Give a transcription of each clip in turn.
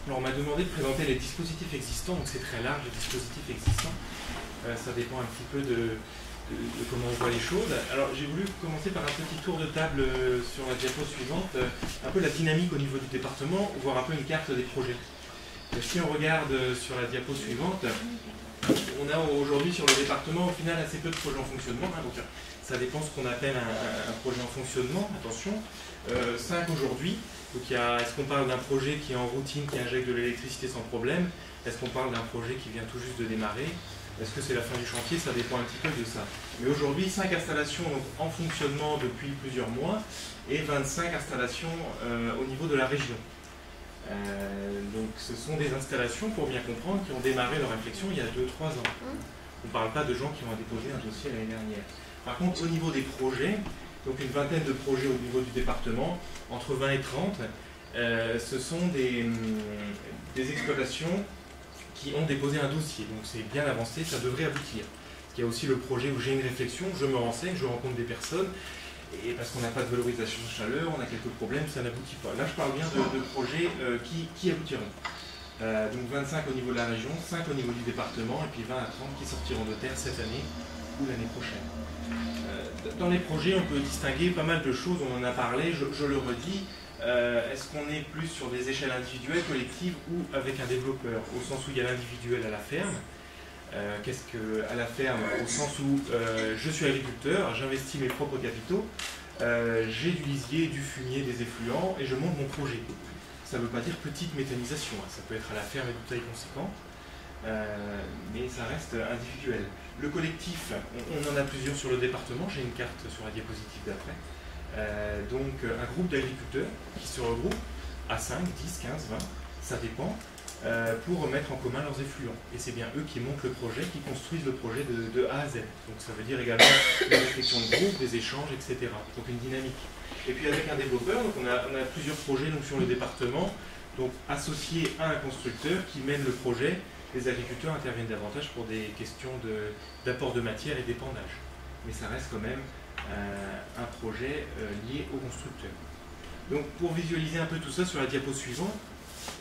Alors on m'a demandé de présenter les dispositifs existants, donc c'est très large, les dispositifs existants. Ça dépend un petit peu de comment on voit les choses. Alors j'ai voulu commencer par un petit tour de table sur la diapo suivante, un peu la dynamique au niveau du département, voir un peu une carte des projets. Si on regarde sur la diapo suivante, on a aujourd'hui sur le département au final assez peu de projets en fonctionnement, hein, donc ça dépend ce qu'on appelle un projet en fonctionnement, attention. 5 aujourd'hui, donc est-ce qu'on parle d'un projet qui est en routine, qui injecte de l'électricité sans problème? Est-ce qu'on parle d'un projet qui vient tout juste de démarrer? Est-ce que c'est la fin du chantier? Ça dépend un petit peu de ça. Mais aujourd'hui, 5 installations donc, en fonctionnement depuis plusieurs mois et 25 installations au niveau de la région. Donc ce sont des installations, pour bien comprendre, qui ont démarré leur réflexion il y a 2-3 ans. On ne parle pas de gens qui ont déposé un dossier l'année dernière. Par contre, au niveau des projets, donc une vingtaine de projets au niveau du département, entre 20 et 30, ce sont des exploitations qui ont déposé un dossier. Donc c'est bien avancé, ça devrait aboutir. Il y a aussi le projet où j'ai une réflexion, je me renseigne, je rencontre des personnes, et parce qu'on n'a pas de valorisation de chaleur, on a quelques problèmes, ça n'aboutit pas. Là, je parle bien de projets qui aboutiront. Donc 25 au niveau de la région, 5 au niveau du département, et puis 20 à 30 qui sortiront de terre cette année ou l'année prochaine. Dans les projets, on peut distinguer pas mal de choses, on en a parlé, je le redis. Est-ce qu'on est plus sur des échelles individuelles, collectives, ou avec un développeur, au sens où il y a l'individuel à la ferme? Qu'est-ce que à la ferme, au sens où je suis agriculteur, j'investis mes propres capitaux, j'ai du lisier, du fumier, des effluents, et je monte mon projet. Ça ne veut pas dire petite méthanisation, hein. Ça peut être à la ferme et de taille conséquente, mais ça reste individuel. Le collectif, on en a plusieurs sur le département, j'ai une carte sur la diapositive d'après. Donc un groupe d'agriculteurs qui se regroupent à 5, 10, 15, 20, ça dépend, pour mettre en commun leurs effluents. Et c'est bien eux qui montent le projet, qui construisent le projet de A à Z. Donc ça veut dire également des réflexions de groupe, des échanges, etc. Donc une dynamique. Et puis avec un développeur, donc on a plusieurs projets donc, sur le département, donc associés à un constructeur qui mène le projet. Les agriculteurs interviennent davantage pour des questions d'apport de matière et d'épandage. Mais ça reste quand même un projet lié au constructeur. Donc pour visualiser un peu tout ça sur la diapo suivante,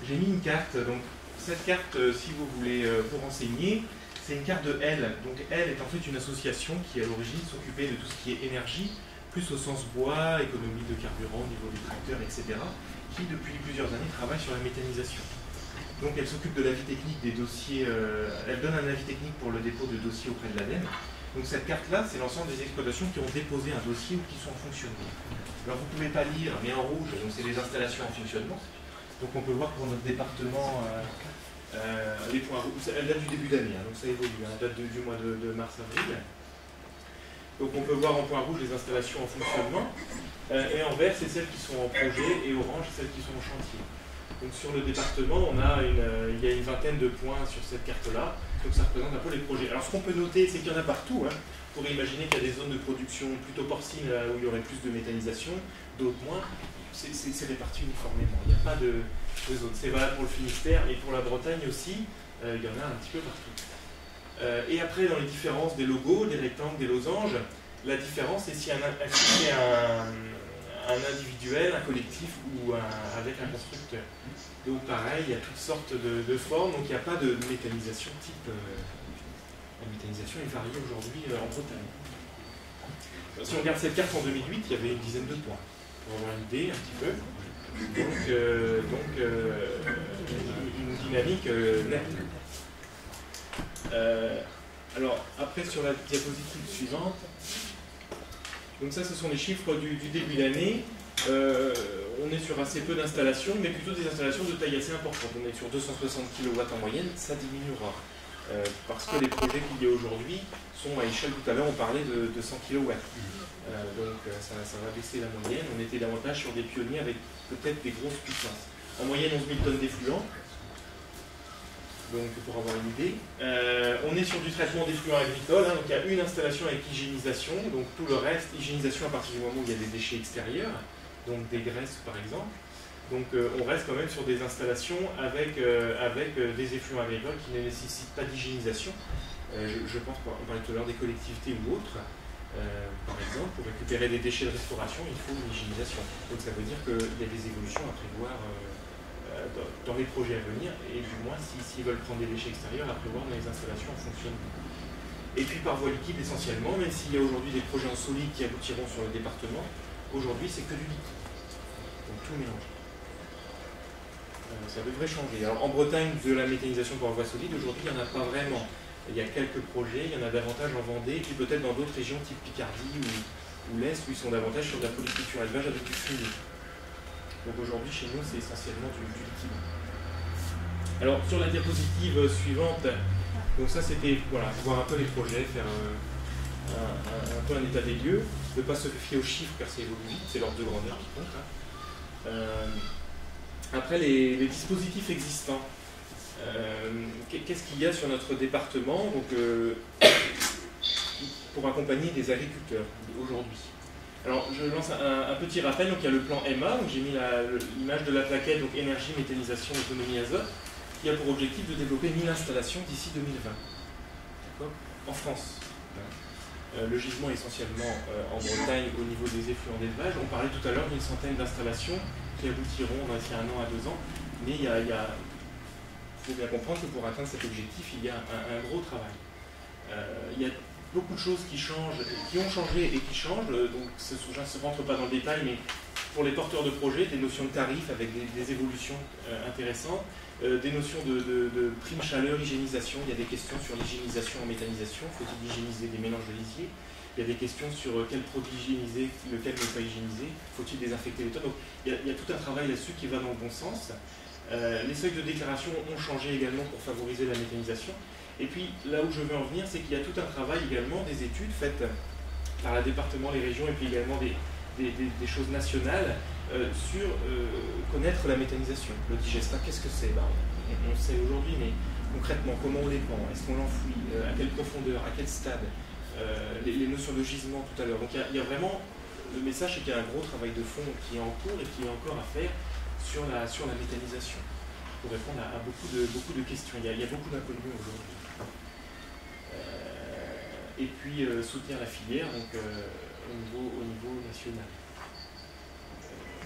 j'ai mis une carte. Donc cette carte, si vous voulez vous renseigner, c'est une carte de L. Donc L est en fait une association qui à l'origine s'occupait de tout ce qui est énergie, plus au sens bois, économie de carburant au niveau des tracteurs, etc., qui depuis plusieurs années travaille sur la méthanisation. Donc elle s'occupe de l'avis technique des dossiers, elle donne un avis technique pour le dépôt de dossiers auprès de l'ADEME. Donc cette carte-là, c'est l'ensemble des exploitations qui ont déposé un dossier ou qui sont en fonctionnement. Alors vous ne pouvez pas lire, mais en rouge, donc c'est les installations en fonctionnement. Donc on peut voir pour notre département, les points rouges, elle date du début d'année, hein, donc ça évolue, hein, elle date du mois de mars-avril. Donc on peut voir en point rouge les installations en fonctionnement, et en vert c'est celles qui sont en projet, et orange celles qui sont en chantier. Donc sur le département, il y a une vingtaine de points sur cette carte-là, donc ça représente un peu les projets. Alors ce qu'on peut noter, c'est qu'il y en a partout. Hein. On pourrait imaginer qu'il y a des zones de production plutôt porcines là où il y aurait plus de méthanisation, d'autres moins. C'est réparti uniformément, il n'y a pas de zone. C'est valable pour le Finistère et pour la Bretagne aussi, il y en a un petit peu partout. Et après, dans les différences des logos, des rectangles, des losanges, la différence c'est si c'est un individuel, un collectif ou avec un constructeur. Donc pareil, il y a toutes sortes de formes, donc il n'y a pas de méthanisation type. La méthanisation est variée aujourd'hui en Bretagne. Si on regarde cette carte en 2008, il y avait une dizaine de points, pour avoir une idée un petit peu. Donc une dynamique nette. Alors après sur la diapositive suivante, donc ça ce sont les chiffres du début d'année. On est sur assez peu d'installations, mais plutôt des installations de taille assez importante. On est sur 260 kW en moyenne, ça diminuera. Parce que les projets qu'il y a aujourd'hui sont à échelle, tout à l'heure on parlait de 100 kW. Donc ça va baisser la moyenne. On était davantage sur des pionniers avec peut-être des grosses puissances. En moyenne 11 000 tonnes d'effluents. Donc pour avoir une idée. On est sur du traitement d'effluents agricoles, hein, donc il y a une installation avec hygiénisation, donc tout le reste, hygiénisation à partir du moment où il y a des déchets extérieurs, donc des graisses par exemple. Donc on reste quand même sur des installations avec des effluents agricoles qui ne nécessitent pas d'hygiénisation. Je pense qu'on parlait tout à l'heure des collectivités ou autres. Par exemple, pour récupérer des déchets de restauration, il faut une hygiénisation. Donc ça veut dire qu'il y a des évolutions à prévoir dans les projets à venir, et du moins s'ils veulent prendre des déchets extérieurs, à prévoir dans les installations en fonctionnement. Et puis par voie liquide essentiellement, même s'il y a aujourd'hui des projets en solide qui aboutiront sur le département, aujourd'hui c'est que du liquide. Donc tout mélange. Ça devrait changer. Alors en Bretagne, de la méthanisation par voie solide, aujourd'hui il n'y en a pas vraiment. Il y a quelques projets, il y en a davantage en Vendée, puis peut-être dans d'autres régions type Picardie ou l'Est, où ils sont davantage sur de la polyculture élevage avec du fumier. Donc aujourd'hui chez nous c'est essentiellement du liquide. Alors sur la diapositive suivante, donc ça c'était voilà, voir un peu les projets, faire un peu un état des lieux, ne pas se fier aux chiffres car ça évolue vite, c'est l'ordre de grandeur qui compte. Après les dispositifs existants, qu'est-ce qu'il y a sur notre département donc, pour accompagner des agriculteurs aujourd'hui? Alors je lance un petit rappel, donc il y a le plan EMA, j'ai mis l'image de la plaquette, donc énergie, méthanisation, autonomie azote, qui a pour objectif de développer 1000 installations d'ici 2020, en France. Le gisement est essentiellement en Bretagne au niveau des effluents d'élevage. On parlait tout à l'heure d'une centaine d'installations qui aboutiront d'ici 1 an à 2 ans, mais il faut bien comprendre que pour atteindre cet objectif, il y a un gros travail. Il y a beaucoup de choses qui changent, qui ont changé et qui changent, donc je ne rentre pas dans le détail, mais pour les porteurs de projets, des notions de tarifs avec des évolutions intéressantes, des notions de prime chaleur, hygiénisation, il y a des questions sur l'hygiénisation en méthanisation, faut-il hygiéniser des mélanges de lisier, il y a des questions sur quel produit hygiéniser, lequel ne pas hygiéniser, faut-il désinfecter les tonnes, donc il y a tout un travail là-dessus qui va dans le bon sens. Les seuils de déclaration ont changé également pour favoriser la méthanisation. Et puis là où je veux en venir, c'est qu'il y a tout un travail également, des études faites par le département, les régions, et puis également des choses nationales sur connaître la méthanisation. Le digestat, qu'est-ce que c'est? On sait aujourd'hui, mais concrètement, comment on les prend? Est-ce qu'on l'enfouit? À quelle profondeur? À quel stade? Les notions de gisement tout à l'heure. Donc il y a vraiment, le message, c'est qu'il y a un gros travail de fond qui est en cours et qui est encore à faire sur la méthanisation, pour répondre à beaucoup de questions. Il y a beaucoup d'inconnus aujourd'hui. Et puis soutenir la filière donc, au niveau national.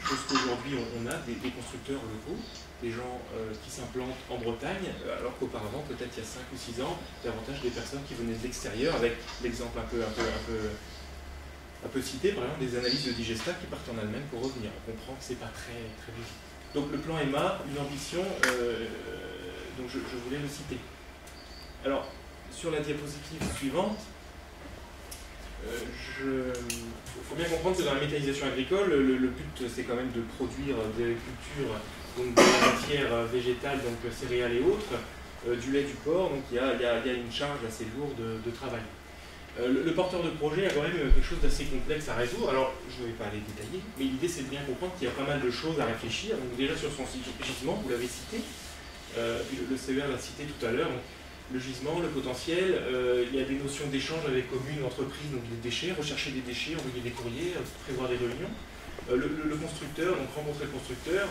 Chose qu'aujourd'hui on a des constructeurs locaux, des gens qui s'implantent en Bretagne, alors qu'auparavant, peut-être il y a 5 ou 6 ans, davantage des personnes qui venaient de l'extérieur, avec l'exemple un peu cité, par exemple, des analyses de digestat qui partent en Allemagne pour revenir. On comprend que c'est pas très vite. Donc le plan EMA, une ambition, donc je voulais le citer. Alors, sur la diapositive suivante, faut bien comprendre que dans la méthanisation agricole, le but c'est quand même de produire des cultures, donc de la matière végétale, donc céréales et autres, du lait du porc, donc il y a une charge assez lourde de travail. Le porteur de projet a quand même quelque chose d'assez complexe à résoudre. Alors, je ne vais pas aller détailler, mais l'idée c'est de bien comprendre qu'il y a pas mal de choses à réfléchir. Donc déjà sur son gisement, vous l'avez cité, le CER l'a cité tout à l'heure, le gisement, le potentiel, il y a des notions d'échange avec communes, entreprises, donc les déchets, rechercher des déchets, envoyer des courriers, prévoir des réunions. Le constructeur, donc rencontrer le constructeur,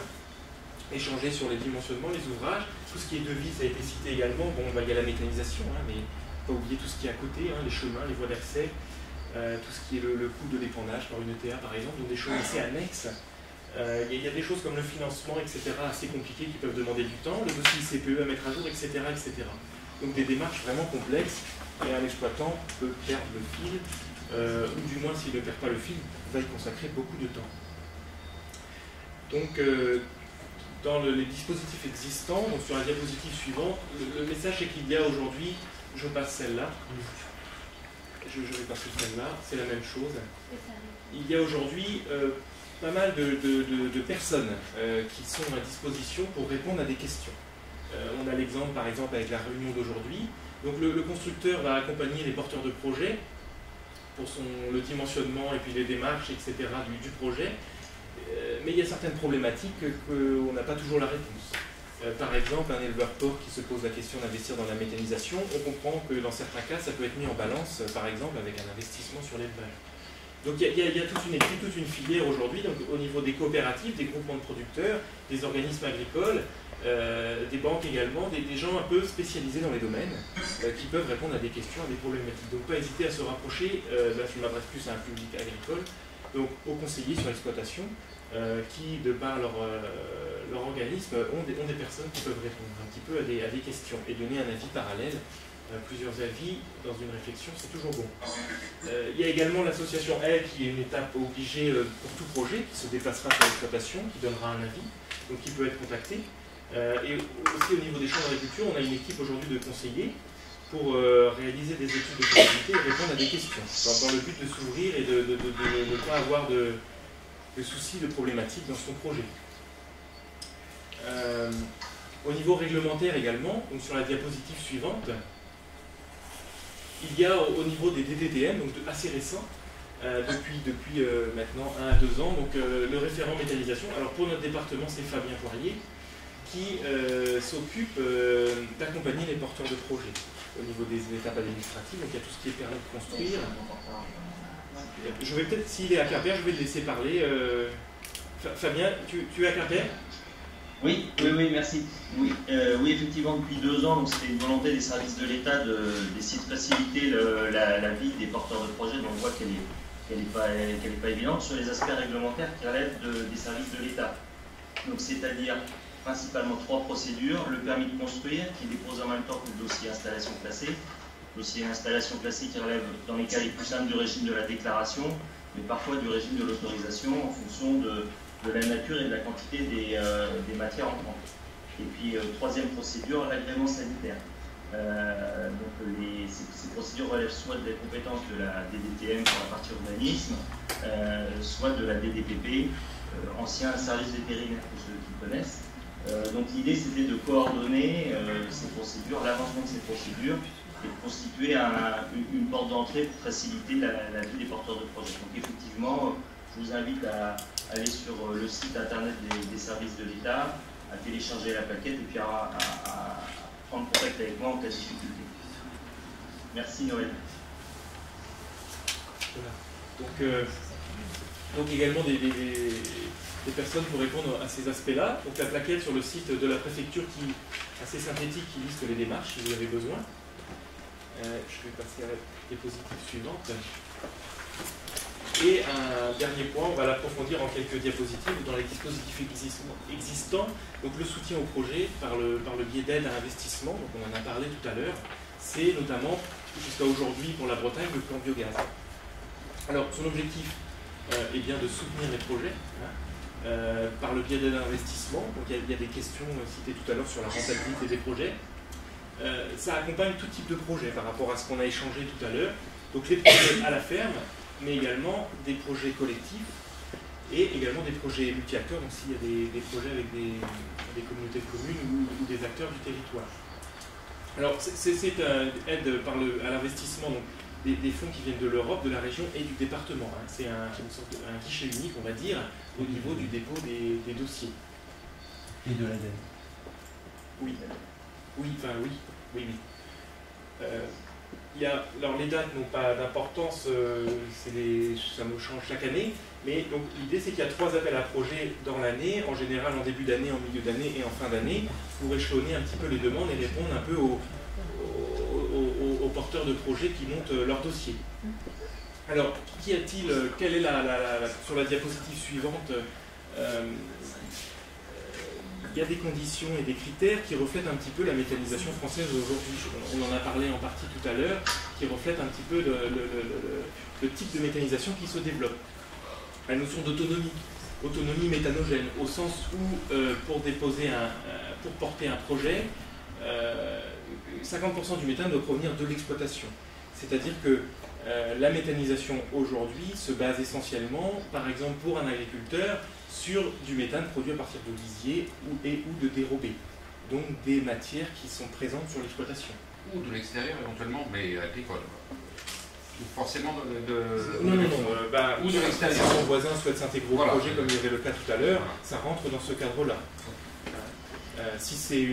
échanger sur les dimensionnements, les ouvrages, tout ce qui est devis, ça a été cité également. Bon, il y a la méthanisation, mais pas oublier tout ce qui est à côté, les chemins, les voies d'accès, tout ce qui est le coût de l'épandage par une ETA par exemple, donc des choses assez annexes. Il y a des choses comme le financement, etc., assez compliquées qui peuvent demander du temps, le dossier CPE à mettre à jour, etc., etc. Donc des démarches vraiment complexes, et un exploitant peut perdre le fil, ou du moins s'il ne perd pas le fil, va y consacrer beaucoup de temps. Donc dans les dispositifs existants, donc sur la diapositive suivante, le message c'est qu'il y a aujourd'hui, je passe celle-là, je vais passer celle-là, c'est la même chose. Il y a aujourd'hui pas mal de personnes qui sont à disposition pour répondre à des questions. On a l'exemple par exemple avec la réunion d'aujourd'hui. Donc le constructeur va accompagner les porteurs de projet pour le dimensionnement et puis les démarches, etc. du projet. Mais il y a certaines problématiques qu'on n'a pas toujours la réponse. Par exemple, un éleveur porc qui se pose la question d'investir dans la méthanisation, on comprend que dans certains cas, ça peut être mis en balance, par exemple, avec un investissement sur l'élevage. Donc il y a toute une équipe, toute une filière aujourd'hui, donc au niveau des coopératives, des groupements de producteurs, des organismes agricoles, des banques également, des gens un peu spécialisés dans les domaines qui peuvent répondre à des questions, à des problématiques. Donc pas hésiter à se rapprocher, là je m'adresse plus à un public agricole, donc aux conseillers sur l'exploitation, qui de par leur leur organisme ont des personnes qui peuvent répondre un petit peu à des questions et donner un avis parallèle. Plusieurs avis dans une réflexion, c'est toujours bon. Il y a également l'association Elle, qui est une étape obligée pour tout projet, qui se déplacera sur l'exploitation, qui donnera un avis, donc qui peut être contacté. Et aussi au niveau des champs d'agriculture, on a une équipe aujourd'hui de conseillers pour réaliser des études de faisabilité et répondre à des questions, dans le but de s'ouvrir et de ne pas avoir de soucis, de problématiques dans son projet. Au niveau réglementaire également, donc sur la diapositive suivante, il y a au niveau des DDTM, donc assez récent, depuis maintenant 1 à 2 ans, donc le référent méthanisation. Alors pour notre département, c'est Fabien Poirier, qui s'occupe d'accompagner les porteurs de projets au niveau des étapes administratives. Donc il y a tout ce qui est permis de construire. Je vais peut-être, s'il est à Quimper, je vais le laisser parler. Fabien, tu es à Quimper ? Oui, merci. Oui, effectivement, depuis 2 ans, c'était une volonté des services de l'État d'essayer de faciliter la vie des porteurs de projets. Donc on voit qu'elle n'est pas évidente sur les aspects réglementaires qui relèvent des services de l'État. Donc c'est-à-dire principalement 3 procédures. Le permis de construire, qui est déposé en même temps que le dossier installation classée. Le dossier installation classée qui relève, dans les cas les plus simples, du régime de la déclaration, mais parfois du régime de l'autorisation en fonction de la nature et de la quantité des matières entrantes. Et puis, 3e procédure, l'agrément sanitaire. Ces procédures relèvent soit des compétences de la DDTM pour la partie urbanisme, soit de la DDPP, ancien service vétérinaire pour ceux qui connaissent. Donc l'idée, c'était de coordonner ces procédures, l'avancement de ces procédures, et de constituer une porte d'entrée pour faciliter la vie des porteurs de projets. Donc effectivement, je vous invite à aller sur le site internet des services de l'État, à télécharger la plaquette et puis à prendre contact avec moi en cas de difficulté. Merci Noël. Voilà. Donc également des personnes pour répondre à ces aspects-là. Donc la plaquette sur le site de la préfecture qui assez synthétique qui liste les démarches si vous avez besoin. Je vais passer à la diapositive suivante. Et un dernier point, on va l'approfondir en quelques diapositives dans les dispositifs existants. Donc le soutien au projet par le biais d'aide à investissement, donc on en a parlé tout à l'heure, c'est notamment jusqu'à aujourd'hui pour la Bretagne le plan biogaz. Alors son objectif est bien de soutenir les projets par le biais d'aide à investissement. Donc il y a des questions citées tout à l'heure sur la rentabilité des projets. Ça accompagne tout type de projet par rapport à ce qu'on a échangé tout à l'heure. Donc les projets à la ferme, mais également des projets collectifs et également des projets multi-acteurs, donc s'il y a des projets avec des communautés de communes ou des acteurs du territoire. Alors c'est une aide à l'investissement, donc des fonds qui viennent de l'Europe, de la région et du département. C'est une sorte un guichet unique, on va dire, au niveau du dépôt des dossiers. Et de l'ADEME. Oui. Oui. Alors les dates n'ont pas d'importance, ça nous change chaque année, mais donc l'idée c'est qu'il y a 3 appels à projets dans l'année, en général en début d'année, en milieu d'année et en fin d'année, pour échelonner un petit peu les demandes et répondre un peu aux porteurs de projets qui montent leur dossier. Alors, qu'y a-t-il, quelle est sur la diapositive suivante, il y a des conditions et des critères qui reflètent un petit peu la méthanisation française aujourd'hui. On en a parlé en partie tout à l'heure, qui reflètent un petit peu le type de méthanisation qui se développe. La notion autonomie méthanogène, au sens où pour porter un projet, 50% du méthane doit provenir de l'exploitation. C'est-à-dire que la méthanisation aujourd'hui se base essentiellement, par exemple pour un agriculteur, sur du méthane produit à partir de lisier ou de dérobés, donc des matières qui sont présentes sur l'exploitation. Ou de l'extérieur éventuellement, mais agricole. Ou forcément Non, ou de l'extérieur. Si son voisin souhaite s'intégrer au projet, comme il y avait le cas tout à l'heure, ça rentre dans ce cadre-là. Si c'est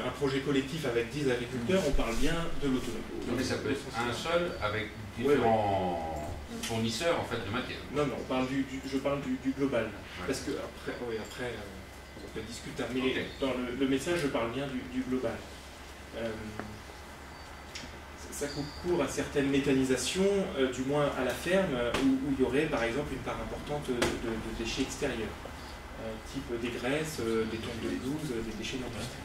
un projet collectif avec 10 agriculteurs, on parle bien de l'autonomie. Mais ça peut être un seul avec différents fournisseurs en fait de matière. Non, je parle du global. Ouais. Parce que après ça peut être discutable. Mais dans le message, je parle bien du global. Ça coupe court à certaines méthanisations, du moins à la ferme, où il y aurait par exemple une part importante de déchets extérieurs. type des graisses, des tombes de pelouse, des déchets d'industrie.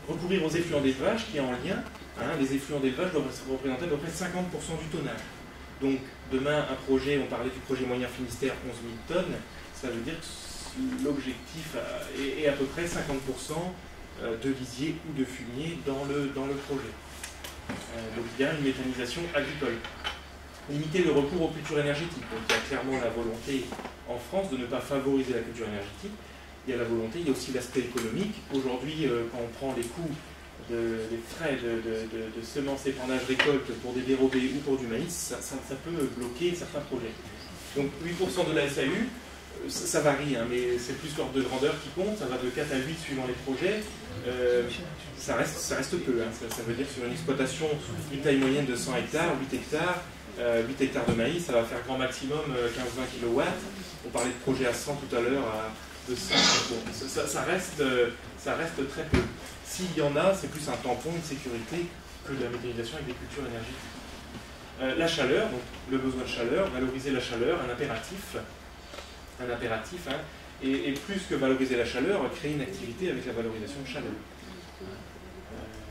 Recourir aux effluents d'élevage qui est en lien. Les effluents d'élevage doivent représenter à peu près 50% du tonnage. Donc demain, un projet, on parlait du projet moyen Finistère, 11 000 tonnes, ça veut dire que l'objectif est à peu près 50% de lisier ou de fumier dans le projet. Donc il y a une méthanisation agricole. Limiter le recours aux cultures énergétiques. Donc il y a clairement la volonté en France de ne pas favoriser la culture énergétique. Il y a la volonté, il y a aussi l'aspect économique. Aujourd'hui, quand on prend les coûts des frais de semences, épandage, récolte pour des dérobés ou pour du maïs, ça peut bloquer certains projets. Donc 8% de la SAU, ça varie, mais c'est plus l'ordre de grandeur qui compte, ça va de 4 à 8 suivant les projets. Ça reste peu, ça veut dire que sur une exploitation, une taille moyenne de 100 hectares, 8 hectares de maïs, ça va faire grand maximum 15-20 kW. On parlait de projets à 100 tout à l'heure, de 100, ça reste très peu. S'il y en a, c'est plus un tampon, une sécurité que de la méthanisation avec des cultures énergétiques. La chaleur, donc le besoin de chaleur, valoriser la chaleur, un impératif, et plus que valoriser la chaleur, créer une activité avec la valorisation de chaleur.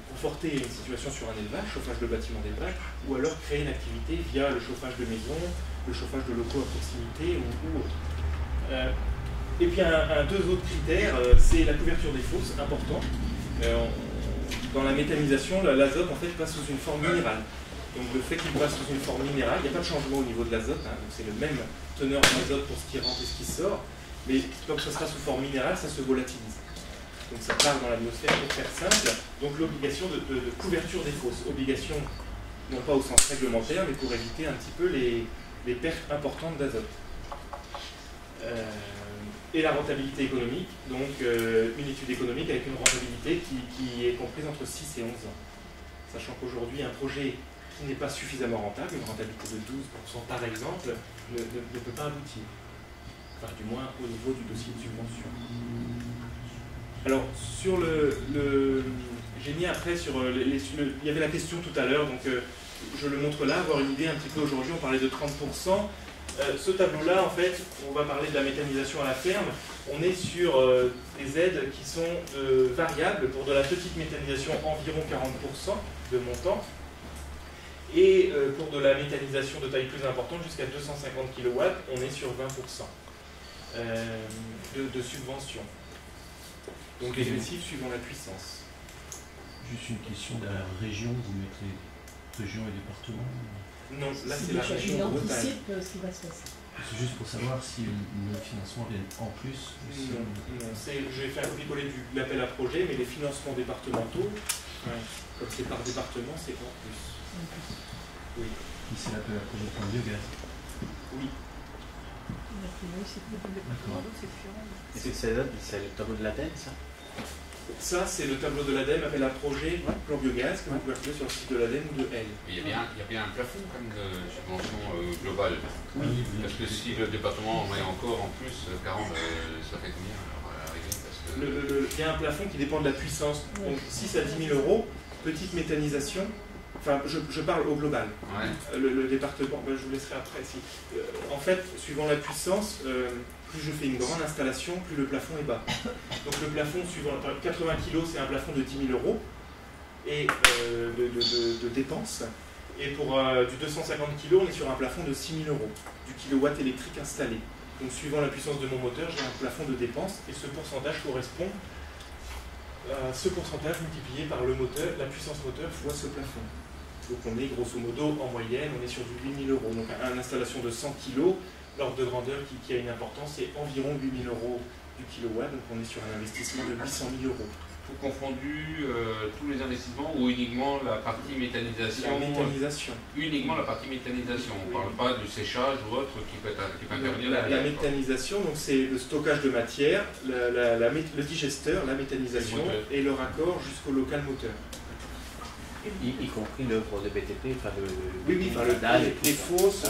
Conforter une situation sur un élevage, chauffage de bâtiments d'élevage, ou alors créer une activité via le chauffage de maisons, le chauffage de locaux à proximité ou autre. Et puis deux autres critères, c'est la couverture des fosses, important. Dans la méthanisation, l'azote en fait passe sous une forme minérale. Donc le fait qu'il passe sous une forme minérale, il n'y a pas de changement au niveau de l'azote, donc c'est le même teneur en azote pour ce qui rentre et ce qui sort, mais quand ce sera sous forme minérale, ça se volatilise. Donc ça part dans l'atmosphère pour faire simple. Donc l'obligation de couverture des fosses, obligation non pas au sens réglementaire, mais pour éviter un petit peu les pertes importantes d'azote. Et la rentabilité économique, donc une étude économique avec une rentabilité qui est comprise entre 6 et 11 ans. Sachant qu'aujourd'hui, un projet qui n'est pas suffisamment rentable, une rentabilité de 12% par exemple, ne peut pas aboutir. Enfin, du moins au niveau du dossier de subvention. Alors, sur j'ai mis après sur il y avait la question tout à l'heure, donc je le montre là, avoir une idée un petit peu aujourd'hui, on parlait de 30%. Ce tableau-là, en fait, on va parler de la méthanisation à la ferme. On est sur des aides qui sont variables. Pour de la petite méthanisation, environ 40% de montant. Et pour de la méthanisation de taille plus importante, jusqu'à 250 kW, on est sur 20% de subvention. Donc dégressif suivant la puissance. Juste une question de la région, vous mettez région et département? Non, là c'est la région Bretagne. C'est juste pour savoir si le financement vient en plus. Non, je vais faire un copier-coller de l'appel à projet, mais les financements départementaux, comme c'est par département, c'est en plus. Oui. Ici l'appel à projet pour le biogaz. Oui. C'est le tableau de l'ADEME, ça? Ça, c'est le tableau de l'ADEME, appel à projet plan biogaz, que vous pouvez retrouver sur le site de l'ADEME ou de L. Il y a bien un plafond quand même de subvention globale. Oui. Parce que si le département en met encore en plus 40, ça fait combien alors, à l'arrivée? Il y a un plafond qui dépend de la puissance. Donc 6 à 10 000 euros, petite méthanisation. Enfin, je parle au global. Ouais. Le département, je vous laisserai après. En fait, suivant la puissance, plus je fais une grande installation, plus le plafond est bas. Donc le plafond, suivant 80 kg, c'est un plafond de 10 000 euros et, de dépenses. Et pour du 250 kg, on est sur un plafond de 6 000 euros du kilowatt électrique installé. Donc suivant la puissance de mon moteur, j'ai un plafond de dépenses et ce pourcentage correspond à ce pourcentage multiplié par le moteur, la puissance moteur fois ce plafond. Donc on est grosso modo en moyenne, on est sur du 8 000 euros. Donc une installation de 100 kg, l'ordre de grandeur qui a une importance, c'est environ 8 000 euros du kilowatt. Donc on est sur un investissement de 800 000 euros. Tout confondu, tous les investissements ou uniquement la partie méthanisation? La méthanisation. Uniquement la partie méthanisation. On ne parle pas du séchage ou autre qui peut intervenir derrière. La méthanisation, donc c'est le stockage de matière, le digesteur, la méthanisation et le raccord jusqu'au local moteur. Y compris l'œuvre de BTP, enfin oui, enfin les fosses.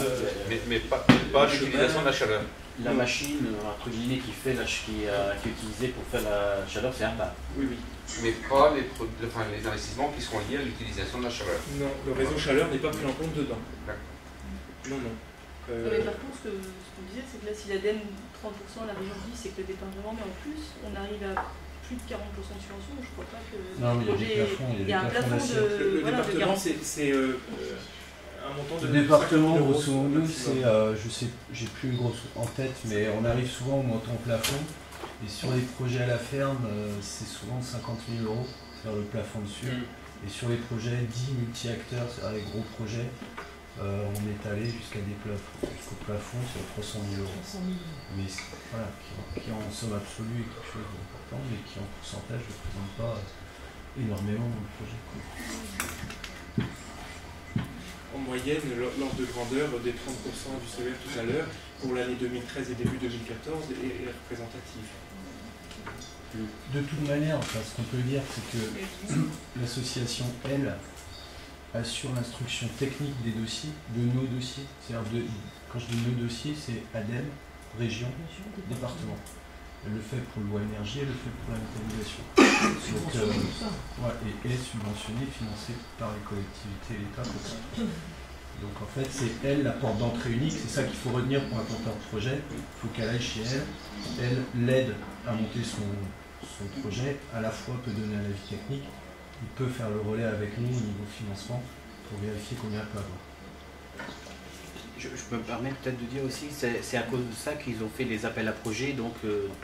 Mais pas l'utilisation de la chaleur. La machine, entre guillemets, qui est utilisée pour faire la chaleur, c'est un pas. Oui. Mais pas les investissements qui seront liés à l'utilisation de la chaleur. Non, le réseau chaleur n'est pas pris en compte dedans. Non. Mais par contre, ce qu'on disait, c'est que là, si l'ADEME 30%, la région dit, c'est que le département, mais en plus, on arrive à plus de 40% de subvention, donc je crois pas que... Non, mais il y a un plafond de... Le voilà, département, c'est un montant de... Le département, grosso modo, c'est, je sais, j'ai plus grosso en tête, mais on arrive souvent au montant plafond. Et sur les projets à la ferme, c'est souvent 50 000 €, c'est-à-dire le plafond dessus. Et sur les projets dits multi-acteurs, c'est-à-dire les gros projets, on est allé jusqu'au plafond sur 300 000 €. Mais voilà, qui en somme absolue est quelque chose d'important, mais qui en pourcentage ne représente pas énormément dans le projet. En moyenne, l'ordre de grandeur des 30% du CER tout à l'heure, pour l'année 2013 et début 2014, est représentatif. De toute manière, enfin, ce qu'on peut dire, c'est que l'association, elle, assure l'instruction technique des dossiers, de nos dossiers. C'est-à-dire, quand je dis nos dossiers, c'est ADEME, région, département. Elle le fait pour le loi énergie, elle le fait pour la méthanisation. Donc, et est subventionnée, financée par les collectivités et l'État pour ça. Donc en fait, c'est elle la porte d'entrée unique, c'est ça qu'il faut retenir pour un porteur de projet. Il faut qu'elle aille chez elle, elle l'aide à monter son projet, à la fois peut donner un avis technique, il peut faire le relais avec nous au niveau financement pour vérifier combien elle peut avoir. Je me permets peut-être de dire aussi, c'est à cause de ça qu'ils ont fait les appels à projets, donc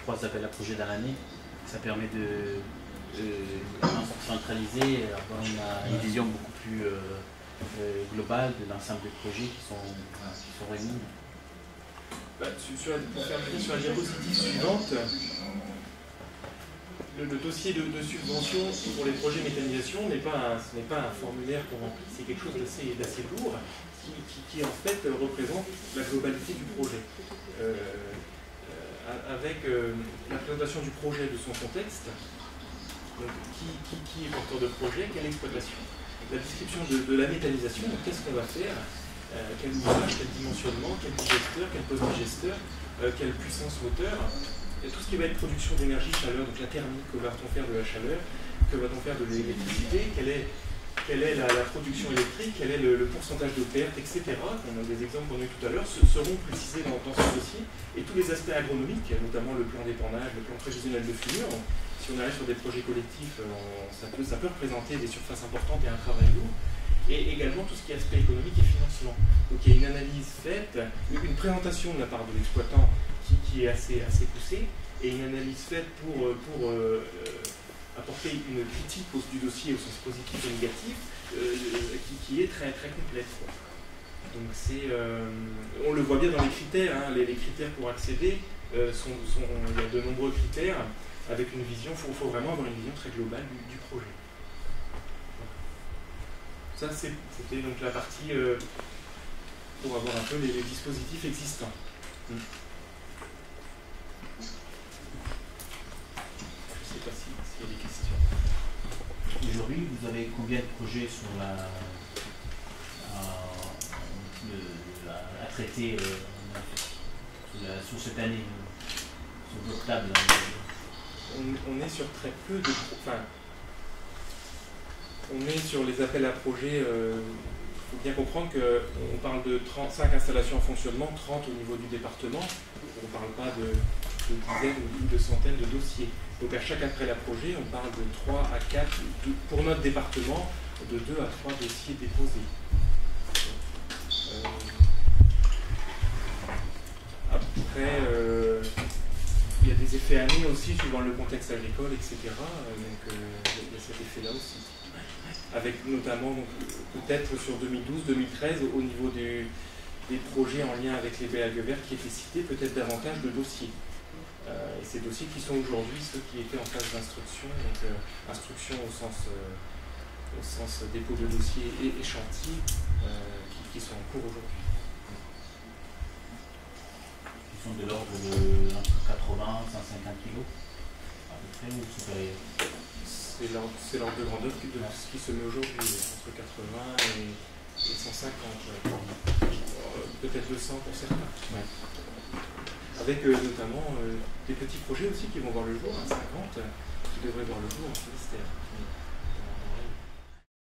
3 appels à projets dans l'année. Ça permet de centraliser, avoir une vision beaucoup plus globale de l'ensemble des projets qui sont réunis. Pour faire venir sur la diapositive suivante, le dossier de subvention pour les projets méthanisation ce n'est pas un formulaire qu'on remplit, c'est quelque chose d'assez lourd qui en fait représente la globalité du projet. Avec la présentation du projet, de son contexte, donc qui est porteur de projet, quelle exploitation, la description de la méthanisation, donc qu'est-ce qu'on va faire, quel ouvrage, quel dimensionnement, quel digesteur, quel post-digesteur, quelle puissance moteur, et tout ce qui va être production d'énergie, chaleur, donc la thermique, que va-t-on faire de la chaleur, que va-t-on faire de l'électricité, quelle est la production électrique, quel est le pourcentage de perte, etc. On a des exemples qu'on a eu tout à l'heure, seront précisés dans ce dossier, et tous les aspects agronomiques, notamment le plan d'épandage, le plan prévisionnel de fumure. Si on arrive sur des projets collectifs, ça peut représenter des surfaces importantes et un travail lourd. Et également tout ce qui est aspect économique et financement. Donc il y a une analyse faite, une présentation de la part de l'exploitant qui est assez poussée, et une analyse faite pour apporter une critique du dossier au sens positif et négatif, qui est très, très complète. Donc on le voit bien dans les critères, hein, les critères pour accéder, il y a de nombreux critères avec une vision, il faut vraiment avoir une vision très globale du projet. Ça, c'était donc la partie pour avoir un peu les dispositifs existants. Je ne sais pas s'il y a des questions. Aujourd'hui, vous avez combien de projets sur à traiter sur cette année, sur votre table? On est sur très peu de... On est sur les appels à projets, il faut bien comprendre qu'on parle de 35 installations en fonctionnement, 30 au niveau du département, on ne parle pas de dizaines ou de centaines de dossiers. Donc à chaque appel à projet, on parle de 3 à 4, pour notre département, de 2 à 3 dossiers déposés. Après, il y a des effets années aussi, suivant le contexte agricole, etc. Donc il y a cet effet-là aussi. Avec notamment, peut-être sur 2012-2013, au niveau des projets en lien avec les baies algues vertes qui étaient cités, peut-être davantage de dossiers. Et ces dossiers qui sont aujourd'hui ceux qui étaient en phase d'instruction, donc instruction au sens dépôt de dossier et chantier, qui sont en cours aujourd'hui. Ils sont de l'ordre de 80, 150 kg, à peu près, ou supérieur? C'est l'ordre de grandeur de ce qui se met aujourd'hui, entre 80 et 150, peut-être 200 pour certains. Ouais. Avec notamment des petits projets aussi qui vont voir le jour, 50, qui devraient voir le jour en Finistère.